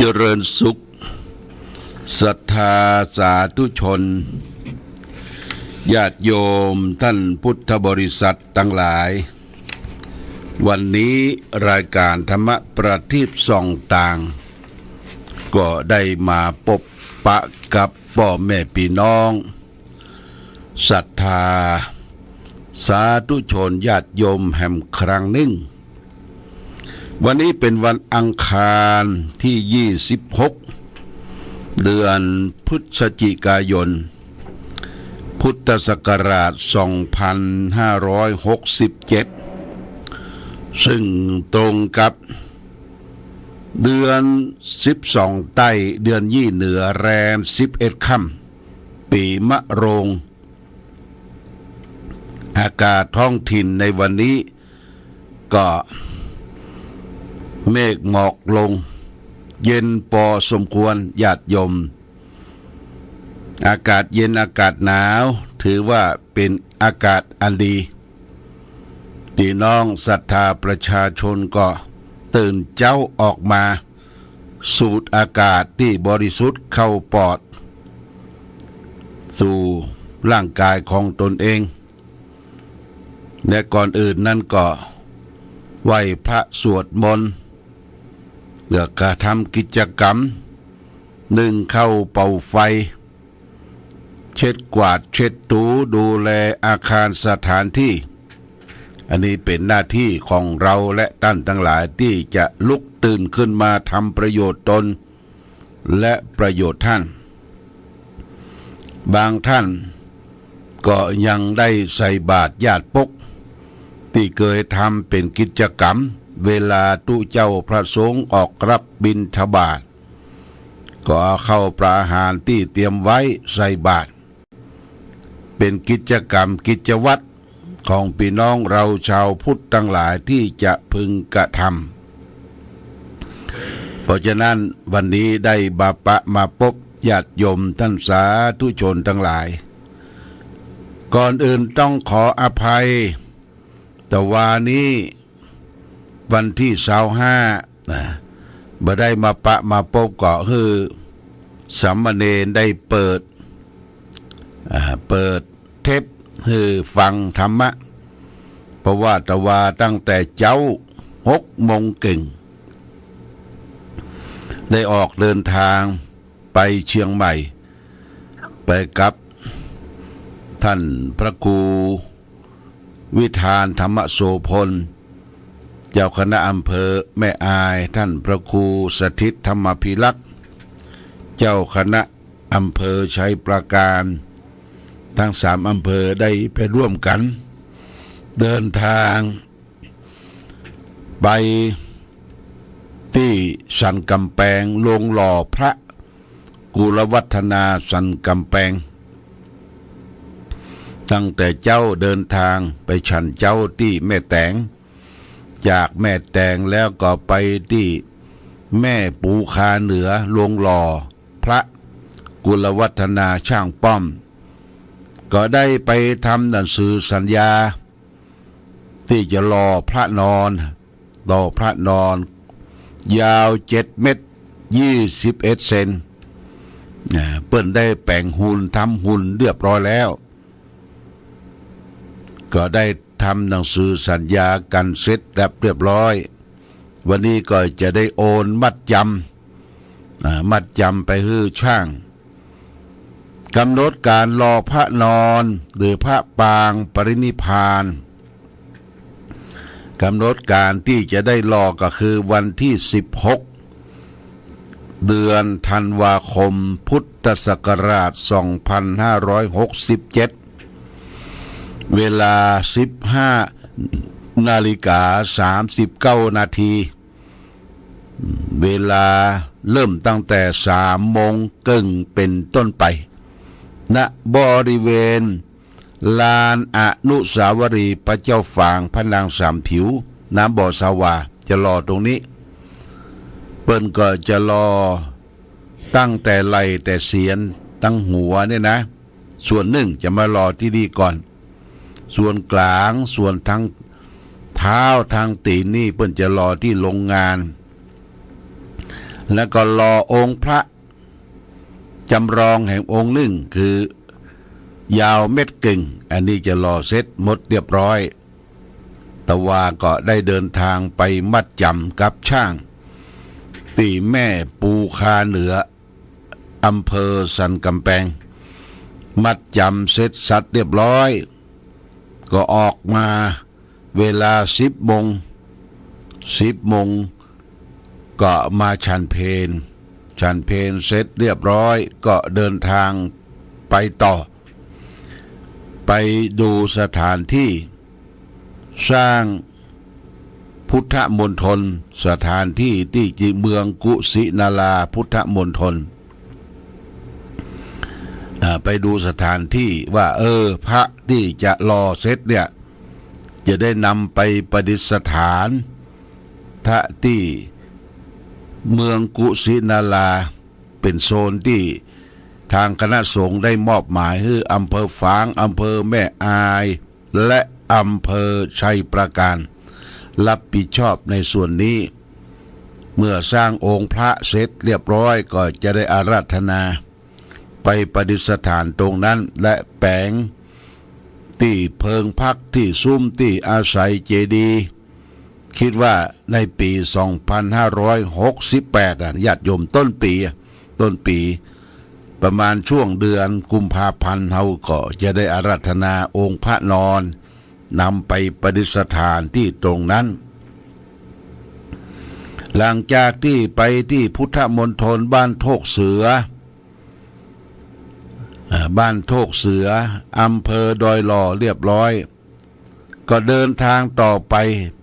เจริญสุขศรัทธาสาธุชนญาติโยมท่านพุทธบริษัททั้งหลายวันนี้รายการธรรมประทีปส่องต่างก็ได้มาพบปะกับพ่อแม่พี่น้องศรัทธาสาธุชนญาติโยมแห่งครั้งหนึ่งวันนี้เป็นวันอังคารที่26เดือนพฤศจิกายนพุทธศักราช2567ซึ่งตรงกับเดือน12ใต้เดือนยี่เหนือแรม11ค่ำปีมะโรงอากาศท้องถิ่นในวันนี้ก็เมฆหมอกลงเย็นพอสมควรญาติโยมอากาศเย็นอากาศหนาวถือว่าเป็นอากาศอันดีพี่น้องศรัทธาประชาชนก็ตื่นเจ้าออกมาสูดอากาศที่บริสุทธิ์เข้าปอดสู่ร่างกายของตนเองและก่อนอื่นนั่นก็ไหว้พระสวดมนต์เลือกกระทำกิจกรรมนึ่งเข้าเป่าไฟเช็ดกวาดเช็ดถูดูแลอาคารสถานที่อันนี้เป็นหน้าที่ของเราและท่านทั้งหลายที่จะลุกตื่นขึ้นมาทำประโยชน์ตนและประโยชน์ท่านบางท่านก็ยังได้ใส่บาตรญาติปกที่เคยทำเป็นกิจกรรมเวลาตู้เจ้าพระสงฆ์ออกรับบิณฑบาตก็เข้าปราหารที่เตรียมไว้ใส่บาตรเป็นกิจกรรมกิจวัตรของพี่น้องเราชาวพุทธทั้งหลายที่จะพึงกระทำเพราะฉะนั้นวันนี้ได้มาพบญาติโยมท่านสาธุชนทั้งหลายก่อนอื่นต้องขออภัยแต่วันนี้วันที่25บ่ได้มาพบก็คือสามเณรได้เปิดเทปคือฟังธรรมะเพราะว่าแต่ว่าตั้งแต่เจ้า6 โมงเก่งได้ออกเดินทางไปเชียงใหม่ไปกับท่านพระครูวิธานธรรมโสพลเจ้าคณะอำเภอแม่อายท่านพระครูสถิตธรรมภิลักษ์เจ้าคณะอำเภอชัยปราการทั้ง3 อำเภอได้ไปร่วมกันเดินทางไปที่สันกำแพงโรงหล่อพระกุลวัฒนาสันกำแพงตั้งแต่เจ้าเดินทางไปฉันเจ้าที่แม่แตงจากแม่แตงแล้วก็ไปที่แม่ปูคาเหนือโรงหล่อพระกุลวัฒนาช่างป้อมก็ได้ไปทำหนังสือสัญญาที่จะรอพระนอนต่อพระนอนยาว7 เมตร 21 เซนเปิ้นได้แปลงหุ่นทำหุ่นเรียบร้อยแล้วก็ได้ทำหนังสือสัญญากันเสร็จเรียบร้อยวันนี้ก็จะได้โอนมัดจำไปให้ช่างกำหนดการรอพระนอนหรือพระปางปรินิพพานกำหนดการที่จะได้รอก็คือวันที่16เดือนธันวาคมพุทธศักราช2567เวลา 15:39 นาทีเวลาเริ่มตั้งแต่3 โมงครึ่งเป็นต้นไปณบริเวณลานอนุสาวรีย์พระเจ้าฝางพระนางสามผิวน้ำบ่อสาวาจะรอตรงนี้เปิ้นก็จะรอตั้งแต่ไหล่แต่เสียนตั้งหัวเนี่ยนะส่วนหนึ่งจะมารอที่นี่ก่อนส่วนกลางส่วนทั้งเท้าทางตีนนี่เปิ้นจะรอที่โรงงาน แล้วก็รอองค์พระจำลองแห่งองค์หนึ่งคือยาวเม็ดกึ่งอันนี้จะรอเสร็จหมดเรียบร้อยตะวาก็ได้เดินทางไปมัดจำกับช่างที่แม่ปูคาเหนืออำเภอสันกำแพงมัดจำเสร็จสัตว์เรียบร้อยก็ออกมาเวลา10 โมงก็มาฉันเพลเสร็จเรียบร้อยก็เดินทางไปต่อไปดูสถานที่สร้างพุทธมณฑลสถานที่ที่เมืองกุสินาราพุทธมณฑลไปดูสถานที่ว่าพระที่จะรอเสร็จเนี่ยจะได้นำไปประดิษฐานพระที่เมืองกุสินาราเป็นโซนที่ทางคณะสงฆ์ได้มอบหมายให้อำเภอฝางอำเภอแม่อายและอำเภอชัยปราการรับผิดชอบในส่วนนี้เมื่อสร้างองค์พระเสร็จเรียบร้อยก็จะได้อาราธนาไปประดิษฐานตรงนั้นและแปลงที่เพิงพักที่ซุ้มที่อาศัยเจดีย์คิดว่าในปี2568ญาติโยมต้นปีประมาณช่วงเดือนกุมภาพันธ์เฮาก็จะได้อาราธนาองค์พระนอนนำไปประดิษฐานที่ตรงนั้นหลังจากที่ไปที่พุทธมณฑลบ้านโทกเสืออำเภอดอยหล่อเรียบร้อยก็เดินทางต่อไ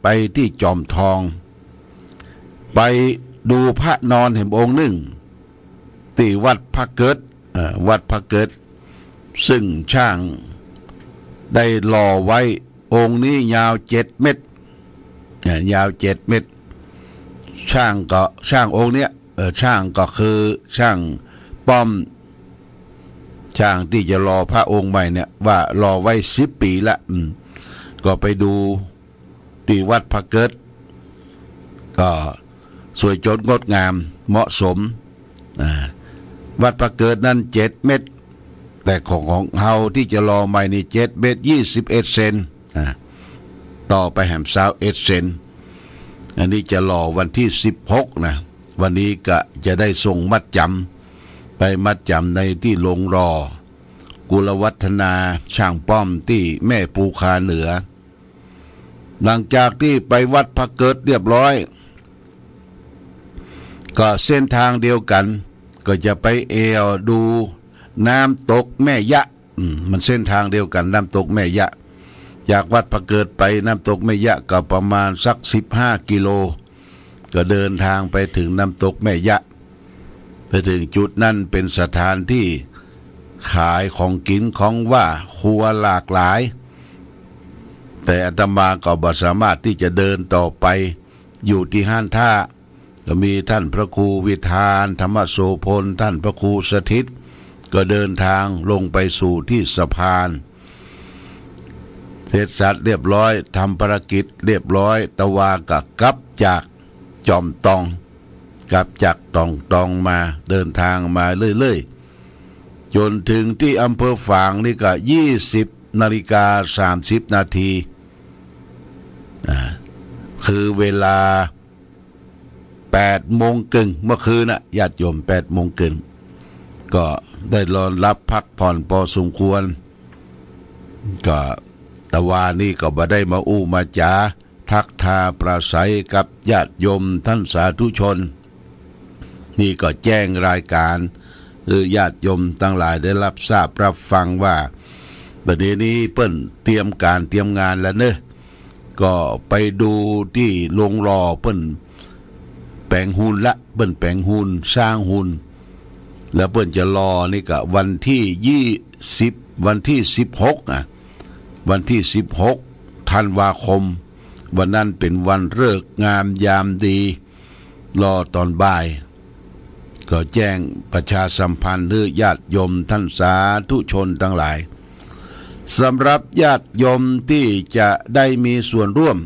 ปที่จอมทองไปดูพระนอนแห่งองค์หนึ่งที่วัดพระเกิดซึ่งช่างได้หล่อไว้องค์นี้ยาว7 เมตรช่างองค์เนี้ยช่างก็คือช่างป้อมช่างที่จะรอพระองค์ใหม่เนี่ยว่ารอไว้10 ปีละก็ไปดูที่วัดพระเกิดก็สวยจดงดงามเหมาะสมวัดพระเกิดนั้น7 เมตรแต่ของเฮาที่จะรอใหม่นี่7 เมตร 21 เซนต่อไปแหม21 เซนอันนี้จะรอวันที่16นะวันนี้ก็จะได้ส่งมัดจำไปมัดจำในที่โรงรอกุลวัฒนาช่างป้อมที่แม่ปูคาเหนือหลังจากที่ไปวัดพระเกิดเรียบร้อยก็เส้นทางเดียวกันก็จะไปดูน้ำตกแม่ยะมันเส้นทางเดียวกันน้ำตกแม่ยะจากวัดพระเกิดไปน้ำตกแม่ยะก็ประมาณสัก15 กิโลก็เดินทางไปถึงน้ำตกแม่ยะไปถึงจุดนั้นเป็นสถานที่ขายของกินของว่าครัวหลากหลายแต่อาตมาก็บ่สามารถที่จะเดินต่อไปอยู่ที่ห้านท่าก็มีท่านพระครูวิธานธรรมโสพลท่านพระครูสถิตก็เดินทางลงไปสู่ที่สะพานเสร็จสัตว์เรียบร้อยทำภารกิจเรียบร้อยตะวากกลับจากจอมตองกลับจากตองมาเดินทางมาเรื่อยๆจนถึงที่อำเภอฝางนี่ก็20:30 นาทีคือเวลา8 โมงครึ่งเมื่อคืนนะญาติโยม8 โมงครึ่งก็ได้รอนรับพักผ่อนพอสมควรก็ตะวานี่ก็บ่ได้มาอู้มาจาทักทาปราศัยกับญาติโยมท่านสาธุชนนี่ก็แจ้งรายการหรือญาติโยมทั้งหลายได้รับทราบรับฟังว่าประเดี๋ยวนี้เปิ้นเตรียมงานแล้วเนอะก็ไปดูที่โรงรอเปิ้นแปลงหุ่นละเปิ้นแปลงหุ่นสร้างหุ่นแล้วเปิ้นจะรอนี่ก็วันที่20วันที่16วันที่16 ธันวาคมวันนั้นเป็นวันฤกษ์งามยามดีรอตอนบ่ายก็แจ้งประชาสัมพันธ์ให้ญาติโยมท่านสาธุชนทั้งหลายสำหรับญาติโยมที่จะได้มีส่วนร่วม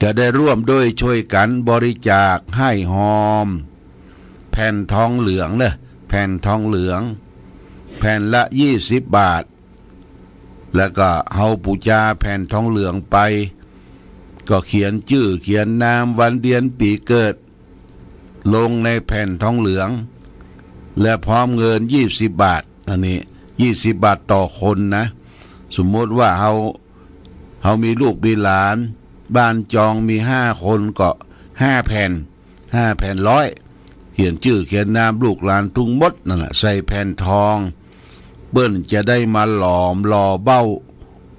ก็ได้ร่วมด้วยช่วยกันบริจาคให้หอมแผ่นทองเหลืองเนอะแผ่นทองเหลืองแผ่นละ20 บาทแล้วก็เฮาปูชาแผ่นทองเหลืองไปก็เขียนชื่อเขียนนามวันเดือนปีเกิดลงในแผ่นทองเหลืองและพร้อมเงิน20 บาทอันนี้20 บาทต่อคนนะสมมติว่าเฮามีลูกมีหลานบ้านจองมี5 คนก็5 แผ่น5 แผ่น100เขียนชื่อเขียนนามลูกหลานทุกหมดนั่นแหละใส่แผ่นทองเปิ้นจะได้มาหลอมหล่อเบ้า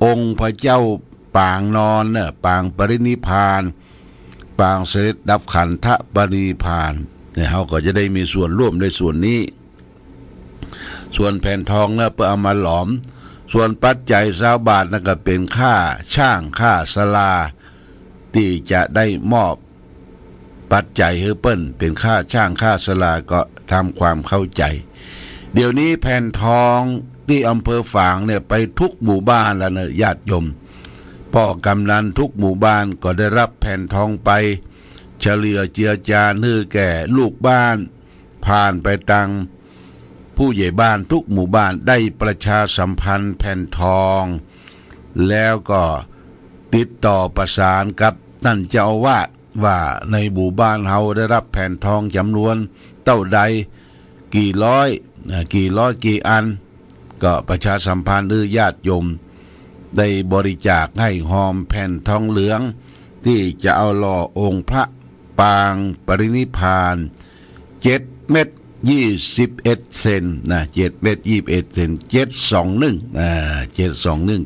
องค์พระเจ้าปางนอนเนี่ยปางปรินิพพานปางเสด็จดับขันธปรินิพพานเนี่ยเขาก็จะได้มีส่วนร่วมในส่วนนี้ส่วนแผ่นทองเนี่ยเพื่อเอามาหลอมส่วนปัจจัย20 บาทนั่นก็เป็นค่าช่างค่าศาลาที่จะได้มอบปัจจัยให้เปิ้นเป็นค่าช่างค่าศาลาก็ทำความเข้าใจเดี๋ยวนี้แผ่นทองที่อำเภอฝางเนี่ยไปทุกหมู่บ้านแล้วนะญาติโยมพ่อกำนันทุกหมู่บ้านก็ได้รับแผ่นทองไปเฉลี่ยเจือจานให้แก่ลูกบ้านผ่านไปตังผู้ใหญ่บ้านทุกหมู่บ้านได้ประชาสัมพันธ์แผ่นทองแล้วก็ติดต่อประสานกับท่านเจ้าอาวาสว่าในหมู่บ้านเฮาได้รับแผ่นทองจำนวนเท่าใดกี่ร้อยกี่อันก็ประชาสัมพันธ์หรือญาติโยมได้บริจาคให้หอมแผ่นทองเหลืองที่จะเอาหล่อองค์พระปางปรินิพพาน7 เม็ด 21 เซนนะ7 เม็ด 21 เซน721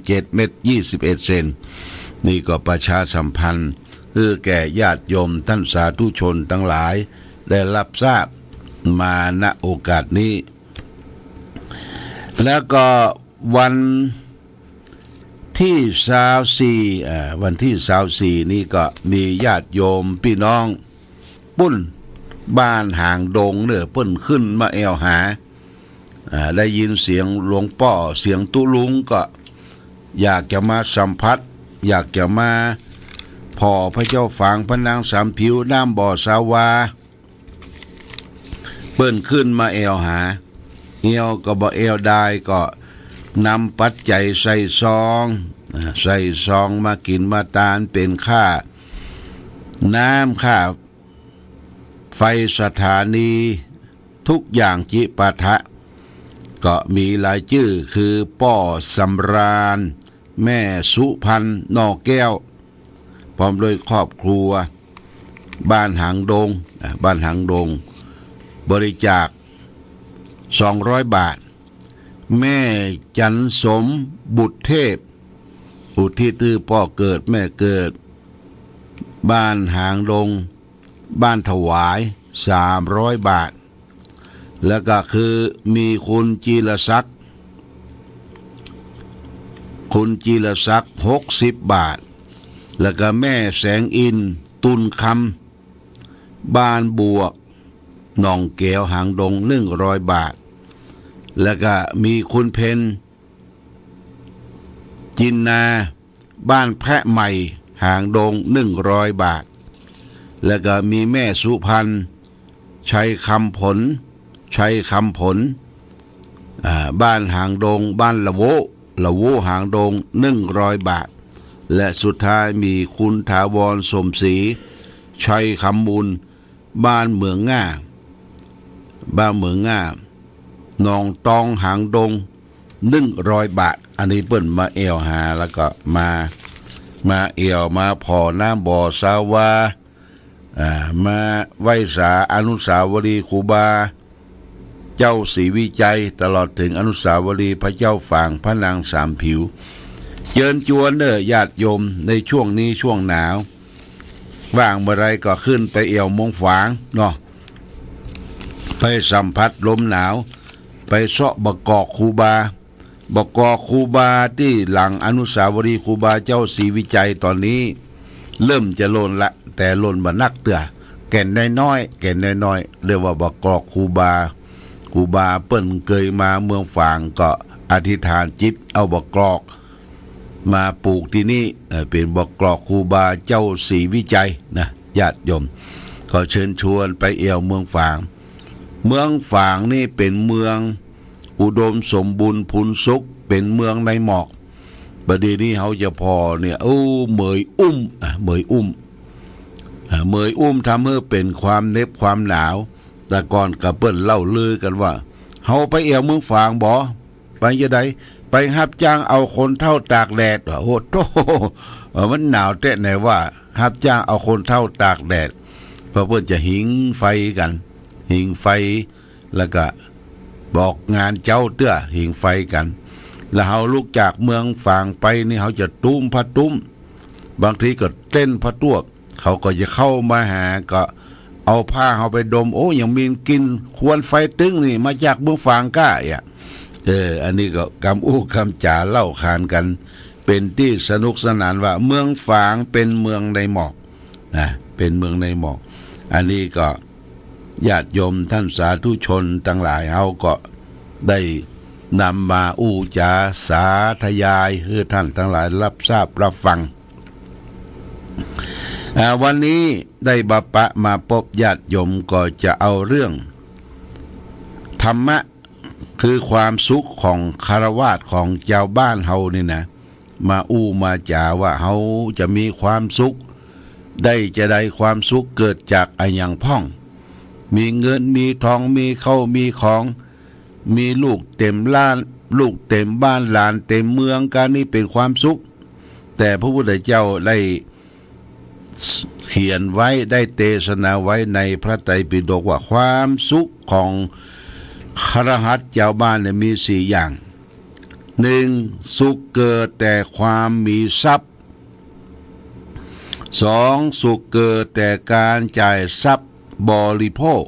7 เม็ด 21 เซนนี่ก็ประชาสัมพันธ์เพื่อแก่ญาติโยมท่านสาธุชนทั้งหลายได้รับทราบมาณโอกาสนี้แล้วก็วันที่24วันที่24นี่ก็มีญาติโยมพี่น้องปุ้นบ้านหางดงเนี่ยเปิ้นขึ้นมาแอวหาได้ยินเสียงหลวงพ่อเสียงตุลุงก็อยากจะมาสัมผัสอยากจะมาพอพระเจ้าฝางพระนางสามผิวน้ำบ่อสาวาเปิ้นขึ้นมาแอวหาเอวก็บ่เอวได้ก็นำปัจจัยใส่ซองมากินมาทานเป็นค่าน้ำค่าไฟสถานีทุกอย่างจิปาถะก็มีรายชื่อคือป้อสำราญแม่สุพันธ์นอกแก้วพร้อมด้วยครอบครัวบ้านหางดงบริจาค200 บาทแม่จันสมบุตรเทพอุทิศตื้อพ่อเกิดแม่เกิดบ้านหางดงบ้านถวาย300 บาทแล้วก็คือมีคุณจีรศักดิ์60 บาทแล้วก็แม่แสงอินตุนคำบ้านบวกหนองแก้วหางดง100 บาทแล้วก็มีคุณเพนจินนาบ้านแพะใหม่หางดง100 บาทแล้วก็มีแม่สุพันธ์ชัยคำผลบ้านหางดงบ้านละโวหางดง100 บาทและสุดท้ายมีคุณถาวรสมศรีชัยคำมูลบ้านเมืองง่าหนองตองหางดง100 บาทอันนี้เปิ้นมาเอวหาแล้วก็มาเอวมาพอน้ำบ่อสาวามาไหว้สาอนุสาวรีย์ครูบาเจ้าศรีวิจัยตลอดถึงอนุสาวรีย์พระเจ้าฝางพระนางสามผิวเชิญชวนเด้อญาติโยมในช่วงนี้ช่วงหนาวว่างเมื่อไรก็ขึ้นไปเอวมงฝางเนาะไปสัมผัสลมหนาวไปเสาะบกอกครูบาที่หลังอนุสาวรีย์ครูบาเจ้าศรีวิจัยตอนนี้เริ่มจะโลนละแต่โลนบ่นักเตื้อแก่นน้อยเรียกว่าบกอกครูบาเปิ้นเคยมาเมืองฝางก็อธิษฐานจิตเอาบกอก มาปลูกที่นี่เป็นบ่อกรอกครูบาเจ้าศรีวิจัยนะญาติโยมก็เชิญชวนไปเอี่ยวเมืองฝางเมืองฝางนี่เป็นเมืองอุดมสมบูรณ์พูนสุขเป็นเมืองในหมอกประเดี๋ยวนี้เขาจะพอเนี่ยเหมยอุ้มเหมยอุ้มทำให้เป็นความเน็บความหนาวแต่ก่อนกับเปิ้นเล่าลือกันว่าเฮาไปเอี่ยวเมืองฝางบ่ไปยังไดไปรับจ้างเอาคนเท่าตากแดดโอ้โหมันหนาวแต่ไหนว่ารับจ้างเอาคนเท่าตากแดดเพราะเพิ่นจะหิงไฟกันหิงไฟแล้วก็บอกงานเจ้าเตื้อหิงไฟกันแล้วเฮาลุกจากเมืองฝางไปนี่เฮาจะตุ้มพระตุ้มบางทีก็เต้นพระตัวเขาก็จะเข้ามาหาก็เอาผ้าเฮาไปดมยังมีกินควรไฟตึงนี่มาจากเมืองฝางก้าอันนี้ก็คำจ่าเล่าขานกันเป็นที่สนุกสนานว่าเมืองฝางเป็นเมืองในหมอกนะเป็นเมืองในหมอกอันนี้ก็ญาติโยมท่านสาธุชนทั้งหลายเฮาก็ได้นำมาจาสาธยายให้ท่านทั้งหลายรับทราบรับฟังวันนี้ได้บปะมาพบญาติโยมก็จะเอาเรื่องธรรมะคือความสุขของคฤหัสถ์ของชาวบ้านเฮานี่นะมามาจาว่าเฮาจะมีความสุขจะได้ความสุขเกิดจากอะไรอย่างพ่องมีเงินมีทองมีเข้ามีของมีลูกเต็มล้านลูกเต็มบ้านหลานเต็มเมืองการนี้เป็นความสุขแต่พระพุทธเจ้าได้เขียนไว้ได้เทศนาไว้ในพระไตรปิฎกว่าความสุขของคฤหัสถ์ชาวบ้านมี4อย่าง1สุขเกิดแต่ความมีทรัพย์2สุขเกิดแต่การจ่ายทรัพย์บริโภค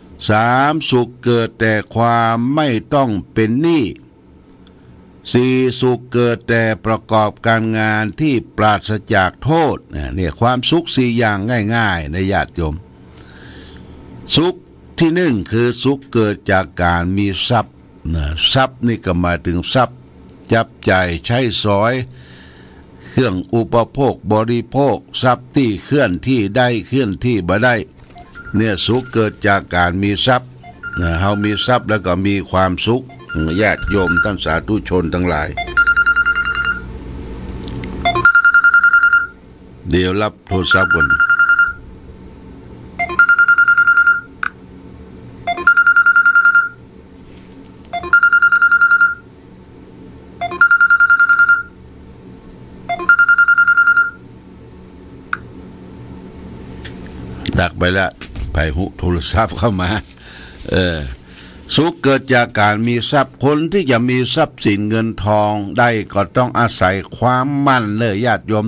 3สุขเกิดแต่ความไม่ต้องเป็นหนี้4สุขเกิดแต่ประกอบการงานที่ปราศจากโทษเนี่ยความสุข4อย่างง่ายๆในญาติโยมสุขที่1คือสุขเกิดจากการมีทรัพย์ทรัพย์นี่ก็หมายถึงทรัพย์จับจ่ายใช้สอยเครื่องอุปโภคบริโภคทรัพย์ที่เคลื่อนที่ได้เคลื่อนที่บ่ได้เนี่ยสุขเกิดจากการมีทรัพย์เฮามีทรัพย์แล้วก็มีความสุขญาติโยมท่านสาธุชนทั้งหลายเดี๋ยวรับโทรศัพท์ก่อนดักไปละไปหุโทรศัพท์เข้ามาสุขเกิดจากการมีทรัพย์คนที่จะมีทรัพย์สินเงินทองได้ก็ต้องอาศัยความมั่นเลยญาติโยม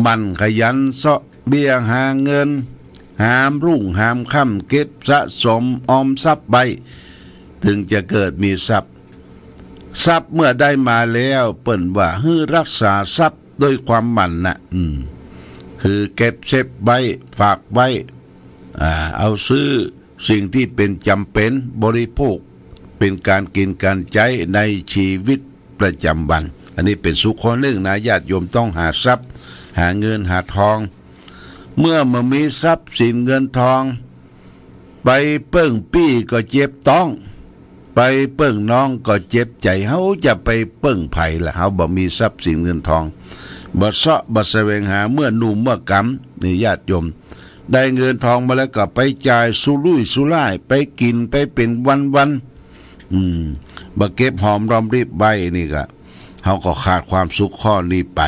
มั่นขยันเสาะเบี้ยหาเงินหามรุ่งหามค่ำเก็บสะสมออมทรัพย์ไปถึงจะเกิดมีทรัพย์เมื่อได้มาแล้วเปิ้นว่าให้รักษาทรัพย์ด้วยความมั่นนะคือเก็บเซฟไว้ฝากไว้เอาซื้อสิ่งที่เป็นจำเป็นบริโภคเป็นการกินการใช้ในชีวิตประจำวันอันนี้เป็นสุขข้อหนึ่งนะญาติโยมต้องหาทรัพย์หาเงินหาทองเมื่อมันมีทรัพย์สินเงินทองไปเปิ้งปี้ก็เจ็บต้องไปเปิ้งน้องก็เจ็บใจเฮาจะไปเปิ้งไผล่ะเฮาบ่มีทรัพย์สินเงินทองบ่เสาะบ่แสวงหาเมื่อหนุ่มเมื่อกำนี่ญาติโยมได้เงินทองมาแล้วก็ไปจ่ายสุรุ่ยสุร่ายไปกินไปเป็นวันบ่เก็บหอมรอมริบใบนี่ก็เฮาก็ขาดความสุขข้อนี้ไป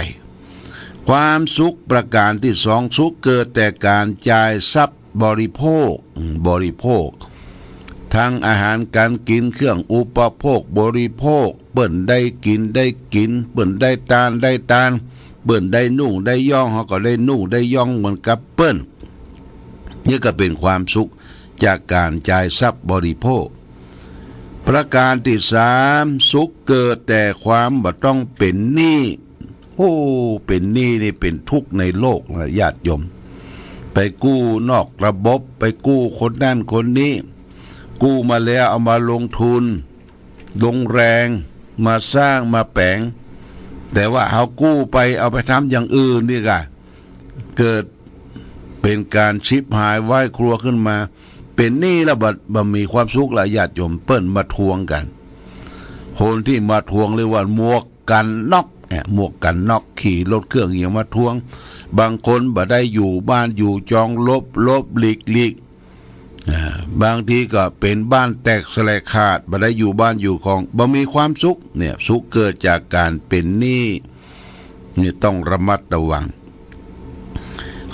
ความสุขประการที่2สุขเกิดแต่การจ่ายทรัพย์บริโภคทั้งอาหารการกินเครื่องอุปโภคบริโภคเปิ้นได้กินเปิ้นได้ทานเปิ้นได้นุ่งได้ย่องเฮาก็ได้นุ่งได้ย่องเหมือนกับเปิ้นนี่ก็เป็นความสุขจากการจ่ายทรัพย์บริโภคประการที่3สุขเกิดแต่ความบ่ต้องเป็นหนี้เป็นหนี้นี่เป็นทุกข์ในโลกนะญาติโยมไปกู้นอกระบบไปกู้คนนั้นคนนี้กู้มาแล้วเอามาลงทุนลงแรงมาสร้างมาแปลง แต่ว่าเอากู้ไปเอาไปทำอย่างอื่นนี่ก็เกิดเป็นการชิบหายไหว้ครัวขึ้นมาเป็นหนี้แล้วบ่มีความสุขหลายญาติโยมเปิ้นมาทวงกันคนที่มาทวงเรียกว่าหมวกกันน็อกหมวกกันน็อกขี่รถเครื่องอย่างมาทวงบางคนบ่ได้อยู่บ้านอยู่จองลบหลีกบางทีก็เป็นบ้านแตกสลายขาดบ่ได้อยู่บ้านอยู่ของบ่มีความสุขเนี่ยสุขเกิดจากการเป็นหนี้นี่ต้องระมัดระวัง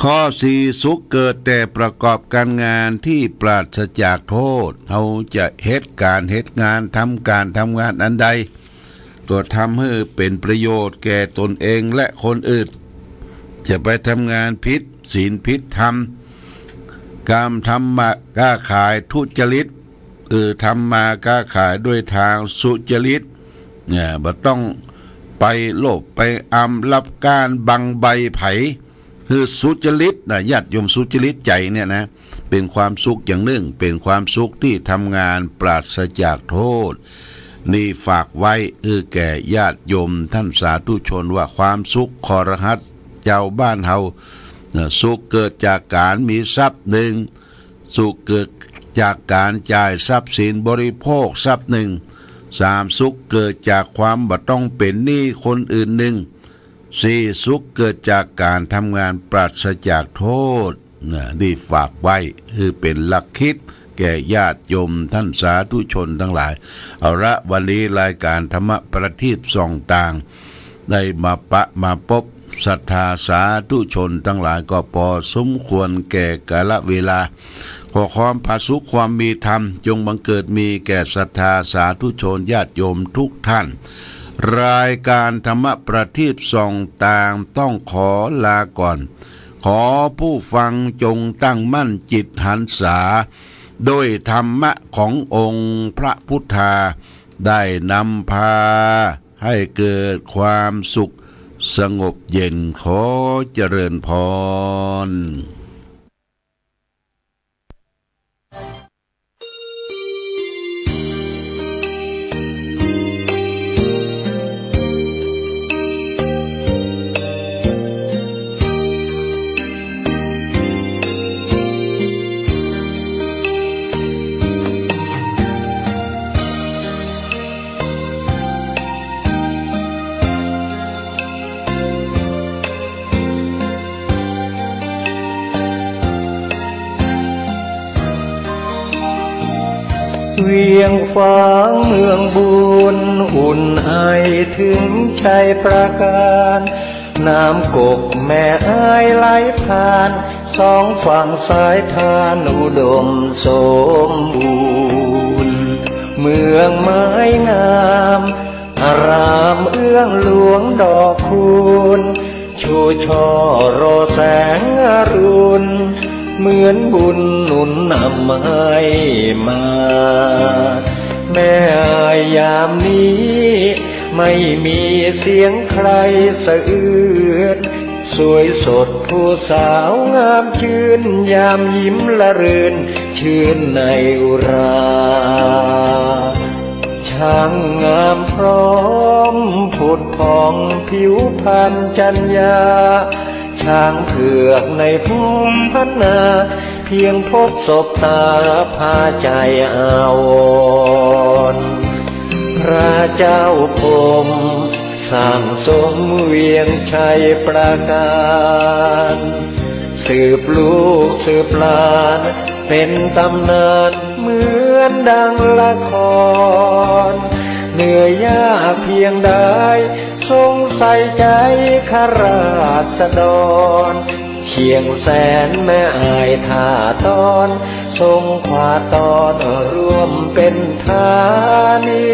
ข้อ4สุขเกิดแต่ประกอบการงานที่ปราศจากโทษเขาจะเหตุงานทำงานอันใดก็ทำให้เป็นประโยชน์แก่ตนเองและคนอื่นจะไปทำงานผิดศีลผิดธรรมการทำมาค้าขายทุจริตทำมาค้าขายด้วยทางสุจริตเนี่ยบ่ต้องไปโลภไปอำรับการบังใบไผคือสุจริตนะญาติโยมสุจริตใจเนี่ยนะเป็นความสุขอย่างหนึ่งเป็นความสุขที่ทำงานปราศจากโทษนี่ฝากไว้แก่ญาติโยมท่านสาธุชนว่าความสุขคอรหัสเจ้าบ้านเฮาสุขเกิดจากการมีทรัพย์หนึ่งสุขเกิดจากการจ่ายทรัพย์สินบริโภคทรัพย์หนึ่ง3สุขเกิดจากความบ่ต้องเป็นหนี้คนอื่นหนึ่ง4สุขเกิดจากการทำงานปราศจากโทษนี่ฝากไว้คือเป็นหลักคิดแก่ญาติโยมท่านสาธุชนทั้งหลายเอาละวันนี้รายการธรรมประทีปส่องต่างได้มาพบศรัทธาสาธุชนทั้งหลายก็พอสมควรแก่กาลเวลาขอความผาสุขความมีธรรมจงบังเกิดมีแก่ศรัทธาสาธุชนญาติโยมทุกท่านรายการธรรมประทีปส่องต่างต้องขอลาก่อนขอผู้ฟังจงตั้งมั่นจิตหันษาโดยธรรมะขององค์พระพุทธาได้นำพาให้เกิดความสุขสงบเย็นขอเจริญพร เวียงฟ้างเมืองบุญอุ่นไอถึงชัยประการน้ำกกแม่ไอไหลผ่านสองฝั่งสายทานอุดมสมบูรณ์เมืองไม้งามอารามเอื้องหลวงดอกคูณชูช่อรอแสงอรุณเหมือนบุญหนุนนำให้มาแม่ยามนี้ไม่มีเสียงใครสะอื้นสวยสดผู้สาวงามชื่นยามยิ้มละรื่นชื่นในอุราช่างงามพร้อมผุดผ่องผิวพรรณจัญญาช้างเผือกในภูมิพันนาเพียงพบศพตาพาใจอาวรณ์พระเจ้าพรหมสร้างสมเวียงชัยประการสืบลูกสืบหลานเป็นตำนานเหมือนดังละครเหนื่อยยากเพียงใดทรงใส่ใจข้าราษฎรเชียงแสนแม่อายท่าตอนทรงขวาตอนร่วมเป็นธานี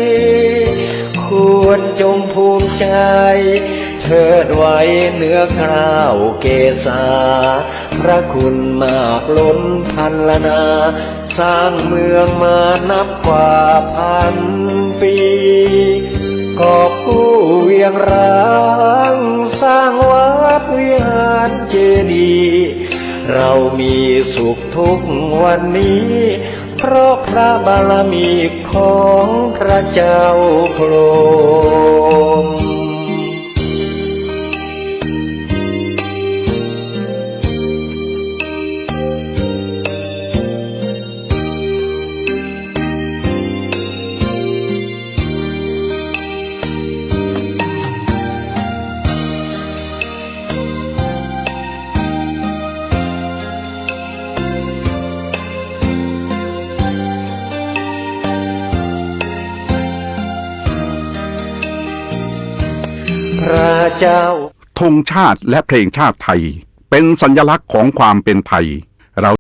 ควรจงภูมิใจเทิดไว้เหนือกล้าวเกศาพระคุณมากล้นพันละนาสร้างเมืองมานับกว่าพันปีกอบกู้เวียงร้างสร้างวัดวิหารเจดีย์เรามีสุขทุกวันนี้เพราะพระบารมีของพระเจ้าพรหม พระเจ้าธงชาติและเพลงชาติไทยเป็นสัญลักษณ์ของความเป็นไทย